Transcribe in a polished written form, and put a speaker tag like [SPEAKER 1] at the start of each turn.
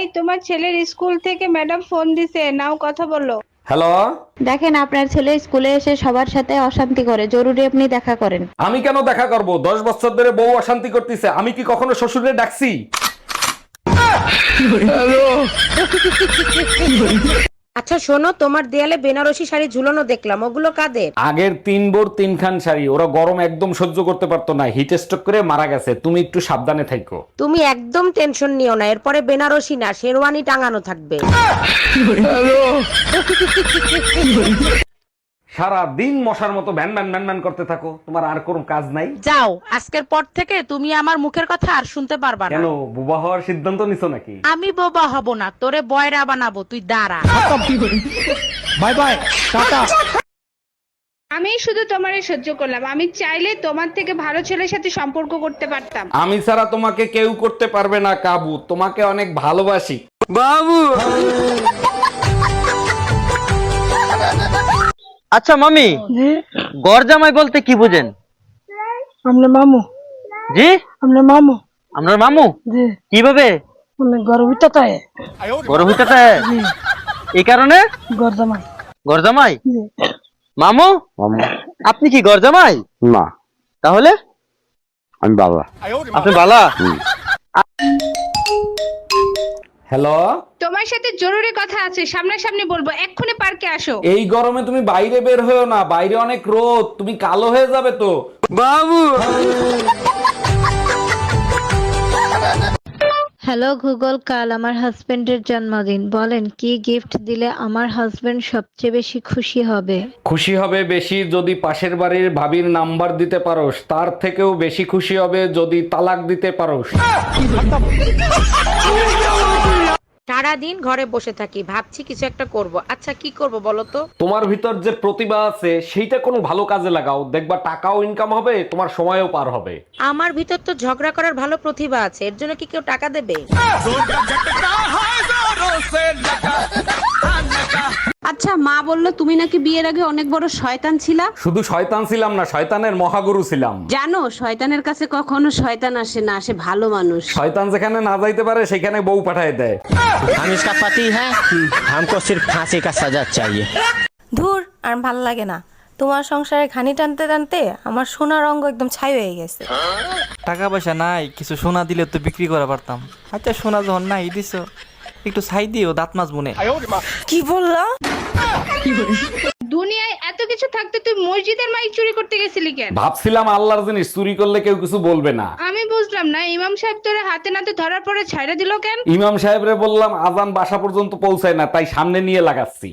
[SPEAKER 1] এই তোমার ছেলের স্কুল থেকে ম্যাডাম ফোন দিছে, নাও কথা বলো।
[SPEAKER 2] হ্যালো।
[SPEAKER 3] দেখেন আপনার ছেলে স্কুলে এসে সবার সাথে অশান্তি করে, জরুরি আপনি দেখা করেন।
[SPEAKER 2] আমি কেন দেখা করব? 10 বছর ধরে বউ অশান্তি করতেছে, আমি কি কখনো শ্বশুরে ডাকছি?
[SPEAKER 4] আচ্ছা শোনো, তোমার দেয়ালে বেনারসি শাড়ি ঝুলানো দেখলাম, ওগুলো কাদের?
[SPEAKER 2] আগের 3 বোর 3 খান শাড়ি, ওরা গরম একদম সহ্য করতে পারতো না, হিট স্ট্রোক করে মারা গেছে। তুমি একটু সাবধানে থাকো।
[SPEAKER 4] তুমি একদম টেনশন নিও না, এরপরে বেনারসি না শেরওয়ানি টাঙানো থাকবে।
[SPEAKER 2] সারা দিন মশার মতো ভ্যান ভ্যান ভ্যান ভ্যান করতে থাকো, তোমার আর কোনো কাজ নাই?
[SPEAKER 4] যাও, আজকের পর থেকে তুমি আমার মুখের কথা আর শুনতে পারবা না।
[SPEAKER 2] কেন, বুবা হওয়ার সিদ্ধান্ত নিছো নাকি?
[SPEAKER 4] আমি বোবা হব না, তোরে বয়রা বানাবো, তুই দাঁড়া।
[SPEAKER 2] Bye bye, tata.
[SPEAKER 1] আমি শুধু তোমারে সহ্য করলাম, আমি চাইলে তোমার থেকে ভালো ছেলের সাথে সম্পর্ক করতে পারতাম।
[SPEAKER 2] আমি ছাড়া তোমাকে কেউ করতে পারবে না কাবু, তোমাকে অনেক ভালোবাসি।
[SPEAKER 5] আচ্ছা মামি, গরজামাই বলতে কি বুঝেন?
[SPEAKER 6] हमने मामू
[SPEAKER 5] জি,
[SPEAKER 6] हमने मामू
[SPEAKER 5] আপনার মামু
[SPEAKER 6] जी
[SPEAKER 5] কিভাবে
[SPEAKER 6] हमने गर्विता है
[SPEAKER 5] বড় হইতেছে? এই কারণে
[SPEAKER 6] गर्दमा
[SPEAKER 5] গরজামাই।
[SPEAKER 6] जी
[SPEAKER 5] মামু, আপনি কি গরজামাই?
[SPEAKER 7] না,
[SPEAKER 5] তাহলে
[SPEAKER 7] আমি বাবা।
[SPEAKER 5] আপনি বালা?
[SPEAKER 2] হ্যালো।
[SPEAKER 1] তোমার সাথে জরুরি কথা আছে, সামনাসামনি বলবো, এক্ষুনি পার্কে আসো।
[SPEAKER 2] এই গরমে তুমি বাইরে বের হয়েও না, বাইরে অনেক রোদ, তুমি কালো হয়ে যাবে তো।
[SPEAKER 3] হ্যালো গুগল, কাল আমার হাজবেন্ডের জন্মদিন, বলেন কি গিফট দিলে আমার হাজবেন্ড সবচেয়ে বেশি খুশি হবে?
[SPEAKER 2] খুশি হবে বেশি যদি পাশের বাড়ির ভাবির নাম্বার দিতে পারোস, তার থেকেও বেশি খুশি হবে যদি তালাক দিতে পারোস।
[SPEAKER 4] সারাদিন ঘরে বসে থাকি, ভাবছি কিছু একটা করব। আচ্ছা কি করব বলো তো?
[SPEAKER 2] তোমার ভিতর যে প্রতিভা আছে সেইটা কোনো ভালো কাজে লাগাও, দেখবা টাকাও ইনকাম হবে, তোমার সময়ও পার হবে।
[SPEAKER 4] আমার ভিতর তো ঝগড়া করার ভালো প্রতিভা আছে, এর জন্য কি কেউ টাকা দেবে?
[SPEAKER 8] আচ্ছা, মা বললো তুমি নাকি বিয়ের আগে অনেক বড় শয়তান ছিলা।
[SPEAKER 2] শুধু শয়তান ছিলাম না, শয়তানের মহাগুরু ছিলাম।
[SPEAKER 8] জানো, শয়তানের কাছে কখনো শয়তান আসে না, আসে ভালো মানুষ।
[SPEAKER 2] শয়তান যেখানে না যাইতে পারে সেখানে বউ পাঠায় দেয়।
[SPEAKER 9] हम इसका पति है, हमको सिर्फ फांसी का सजा चाहिए।
[SPEAKER 10] ধুর, আর ভাল লাগে না তোমার সংসারে ঘানি টানতে টানতে আমার সোনার অঙ্গ একদম ছাই হয়ে গেছে।
[SPEAKER 9] টাকা পয়সা নাই, কিছু সোনা দিলে তো বিক্রি করা পারতাম। আচ্ছা সোনা যখন নাই দিছো, একটু ছাই দিও, দাঁত মাছ মনে।
[SPEAKER 10] কি বললা?
[SPEAKER 1] দুনিয়ায় এত কিছু থাকতে তুই মসজিদের মাইক চুরি করতে গেছিলি কেন?
[SPEAKER 2] ভাবছিলাম আল্লাহর জিনিস চুরি করলে কেউ কিছু বলবে না।
[SPEAKER 1] আমি বুঝলাম না, ইমাম সাহেব তোরে হাতে নাতে ধরার পরে ছাইড়া দিল কেন?
[SPEAKER 2] ইমাম সাহেবরে বললাম আজান বাসা পর্যন্ত পৌঁছায় না, তাই সামনে নিয়ে লাগাচ্ছি।